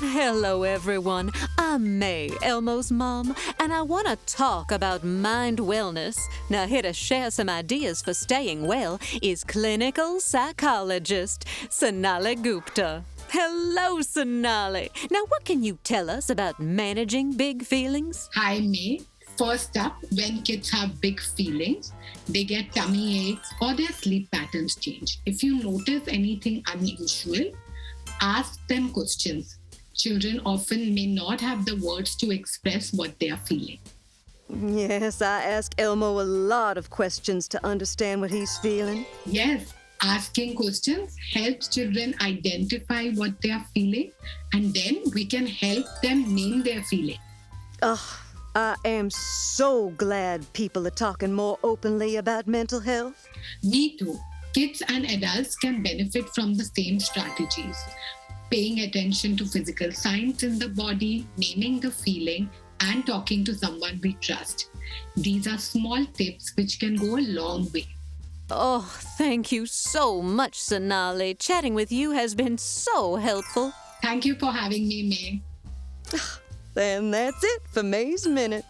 Hello, everyone. I'm May, Elmo's mom, and I want to talk about mind wellness. Now, here to share some ideas for staying well is clinical psychologist Sonali Gupta. Hello, Sonali. Now, what can you tell us about managing big feelings? Hi, May. First up, when kids have big feelings, they get tummy aches or their sleep patterns change. If you notice anything unusual, ask them questions. Children often may not have the words to express what they are feeling. Yes, I ask Elmo a lot of questions to understand what he's feeling. Yes, asking questions helps children identify what they are feeling, and then we can help them name their feeling. I am so glad people are talking more openly about mental health. Me too. Kids and adults can benefit from the same strategies. Paying attention to physical signs in the body, naming the feeling, and talking to someone we trust. These are small tips which can go a long way. Oh, thank you so much, Sonali. Chatting with you has been so helpful. Thank you for having me, May. And that's it for May's Minute.